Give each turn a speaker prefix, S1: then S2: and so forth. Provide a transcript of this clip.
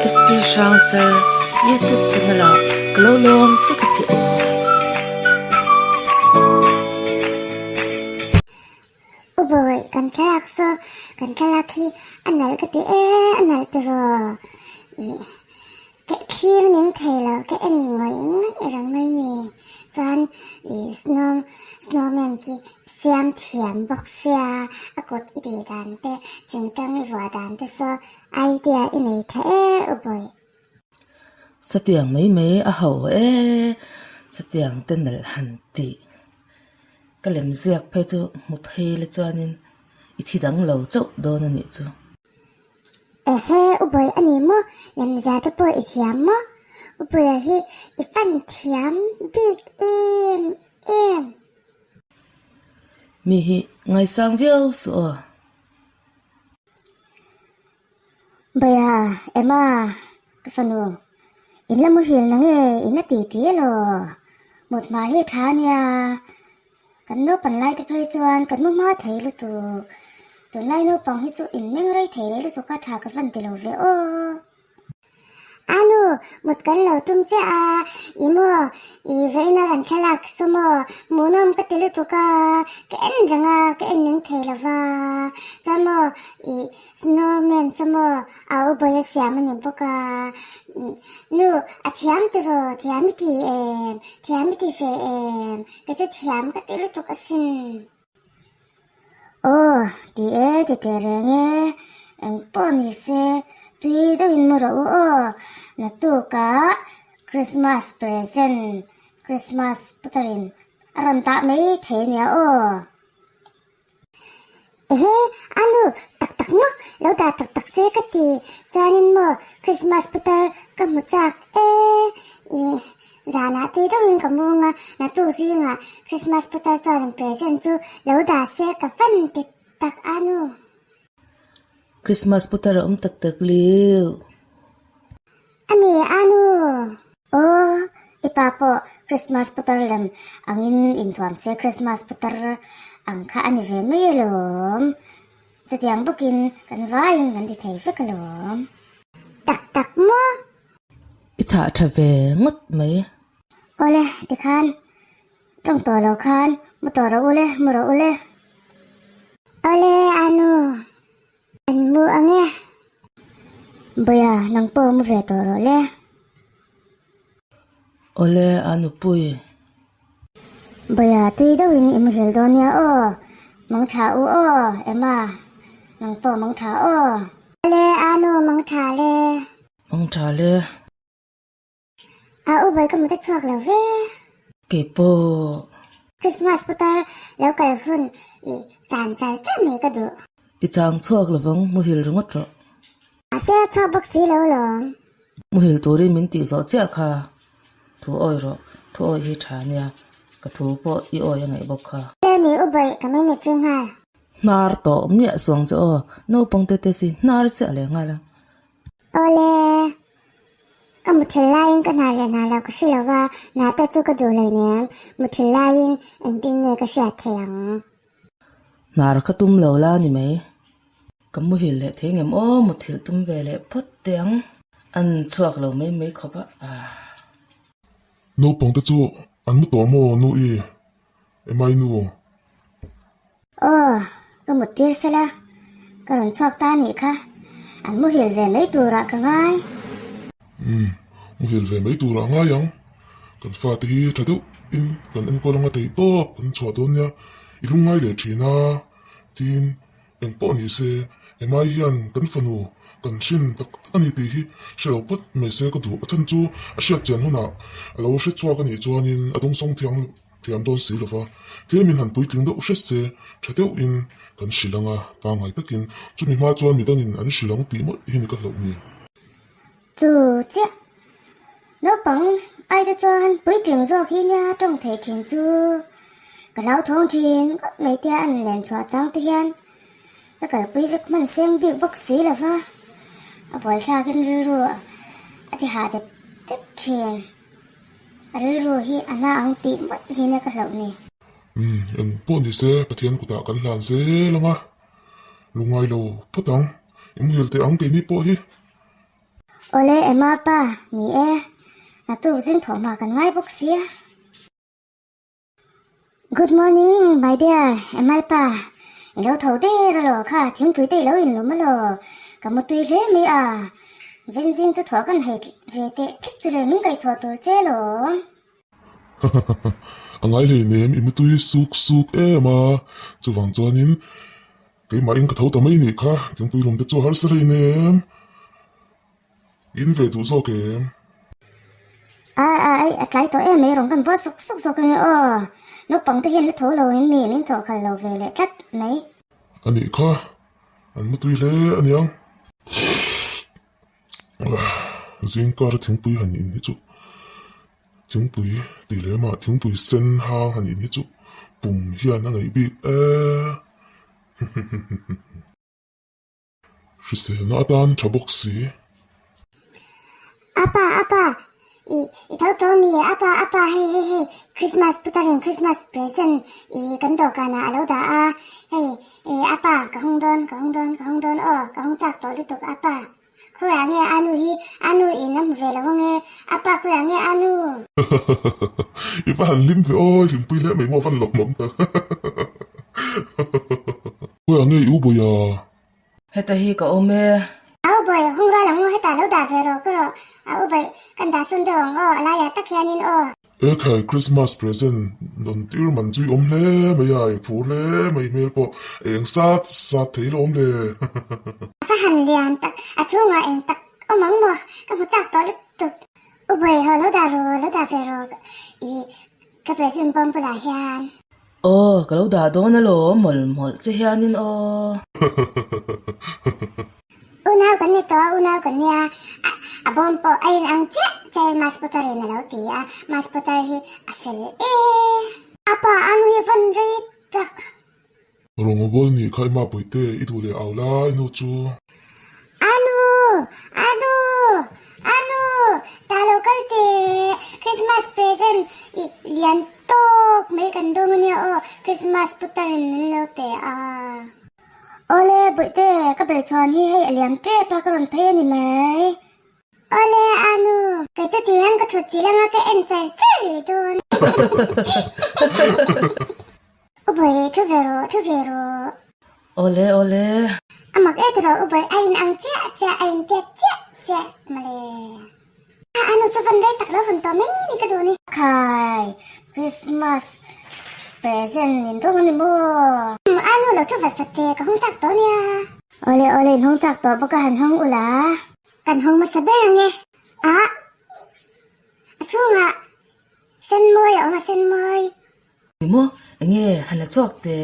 S1: SB Shangter YouTube channel Glowlom Fikati
S2: Uboy kan kalak so kan kalaki anal kati anal tero ke khir ning thela ke en ngoi erang mai ni chan snowman ki siam thiam boxia akot ide dan te chingtang ni wa dan te so idea inei the uboy
S1: Satiang mấy a hầu Satiang tenal hanti Kalem ziak pe chu mu phei le chuanin I thi dang lo chau don ani chu
S2: uboy ani mo yam za te po ithiam mo uboy hi ifan thiam big em
S1: mi hi ngai sang viau su
S2: baya ema kafanu inla mu hil na nge ina ti lo một mà hi thania kan no pan lai te phei chuan kan mu ma thei lu tu lai no pang hi chu in meng rai thei le lu ka tha ka van te lo ve o anu một kan lo tum che imo I veina kan khalak sumo munam ka te lu tu ka en janga ka en ning thei la va chamo I snowman sumo au boya siam ni boka nu a thiam te ro thiam ti fe ka che thiam ka te lu tu ka sin ti te renge en poni se tui do in mo ro na tu ka Christmas present Christmas putarin aram ta mai the nia anu tak mo lo da tak se ka ti chanin mo Christmas putar ka mu chak zana tui do in ka mu nga na tu si nga Christmas putar chanin present chu lo da se ka fan ti tak anu
S1: Christmas putar tak liu
S2: Ami anu ipapo Christmas putar lam angin inthuam se Christmas putar angkha ani ve melom chatiang bukin kan vain kan di thei fekalom tak mo
S1: Icha thave ngot mai
S2: ole ti khan trong to lo khan mu to ro ole ole anu an mu ange baya nang po mu ve to ro le
S1: ole anu pui
S2: baya tui do in im hel do nia mang tha ema nang po mang tha le anu mang tha le u bai ka mu ta chok la ve
S1: ke po
S2: Christmas putar lo kal hun I chan me ka du
S1: I chang chuak lawang mu hil ringot ro
S2: ase cha box si lo
S1: mu hil turi min ti zo che kha thu oi ro thu oi hi thania ka thu po I oi ngai bok kha
S2: le ni u bai ka me me chung ha
S1: nar to mia song cho no pong te si nar se le nga la
S2: ole ka mu thlain ka na la ka shi la wa na ta chu ka du le ne mu thlain en tin ne ka sha thang
S1: nar kha tum lo la ni mai kam mu hil le thengem mu thil tum ve le phot tiang an chuak lo mai khoba
S3: no pong te chu an mu to mo nu emai nu
S2: ka mu tir fela ka ran chok ta ni kha an mu hil ve mai tu ra ka ngai
S3: mu hil ve mai tu ra nga yang kan fa te hi thadu in kan en ko langa te to kan chwa don ya ilungai le thina tin en po ni se emai yan kan fanu kan shin tak ani ti hi shelo pat me se ko du athan chu a sha chen huna alo she chwa kan ni chuanin adong song thiam don si lova ke min han pui tling do she se thadeu in kan shilanga pa ngai takin chumi ma chuan mi dangin an shilang ti mo hi ni ka lo ni
S2: chu che no pang ai ta chuan pui tling zo khi nya trong thể thiên chu ka lao thong chin ko mai tia an len chwa chang te hian ka pui vek man seng big box si lova a boy kha kan ru ati ha de thien ru hi ana ang ti mat hi na ka lo ni
S3: en po ni se pathian ku ta kan hlan se langa lungai lo photang im hil te ang te ni po hi
S2: ole ema pa ni e na tu sin thoma kan ngai bok sia Good morning my dear ema pa lo thau te ro kha thing pui te lo in lo ma lo ka mo tui le me a ven jin chu tho kan he ve te kit chu le min kai tho tur che lo
S3: angai le nem im tui suk mà chu wang chuan in cái mà in ka thau ta mai ni kha tiếng pui lom te chu har sa le nem in về tu so ke
S2: ai cái to em me rong kan bo suk kan o no pang te hian le tho lo in mi min tho khal lo ve le kat mai
S3: ani kha an mu tui le ani ang jing ka ra tiếng pui han in ni chu tiếng pui ti le ma tiếng pui sen hang han in ni chu pum hian na ngai bi She na dan chabok si
S2: apa i to mi apa hey Christmas putarin Christmas present i kan do kana alo da a hey apa ka hong don o ka hong chak to li to apa ko ya nge anu i nam ve la nge apa ko ya nge anu
S3: iba han lim ve oi lim pui le mai mo van lok mom ta ko ya nge u bo ya
S1: heta hi ka ome
S2: au boy hong ra la ngo he ta lo da ve ro ko ro au boy kan da sun dong o ala ya tak hianin o
S3: kai Christmas present non tir man chui om le mai ai phu le mai mel po eng sat thei lo om le
S2: fa han lian tak a chunga eng tak o mang mo ka mo chak to li tu u boy ho lo da ve ro i ka present bom pula hian
S1: ka lo da do na lo mol che hianin o
S2: Unaw kan niya a bom po ay ang chay mas putarin na lauti mas putar hi a fil apa ano yung fundrait tak
S3: rong bol ni khai ma poi te i du le aw la inu chu
S2: ano talo kalte Christmas present lian tok may kandong niya o Christmas putarin na lauti Ole buite ka be chon hi hei aliam tre pa ka ron phe ni mai Ole anu ke cha tian ka thu chi langa ke en char chari don Ubai thu vero
S1: ole
S2: amak e tro ubai ain ang cha ain te cha male anu chu van re tak lo hun to me ni ka do ni khai Christmas present nin thong ni mo anu lo chu vat te ka hong chak to nia ole hong chak to ba ka han hong ula kan hong ma saber nge chunga sen moi
S1: mo nge hala chok te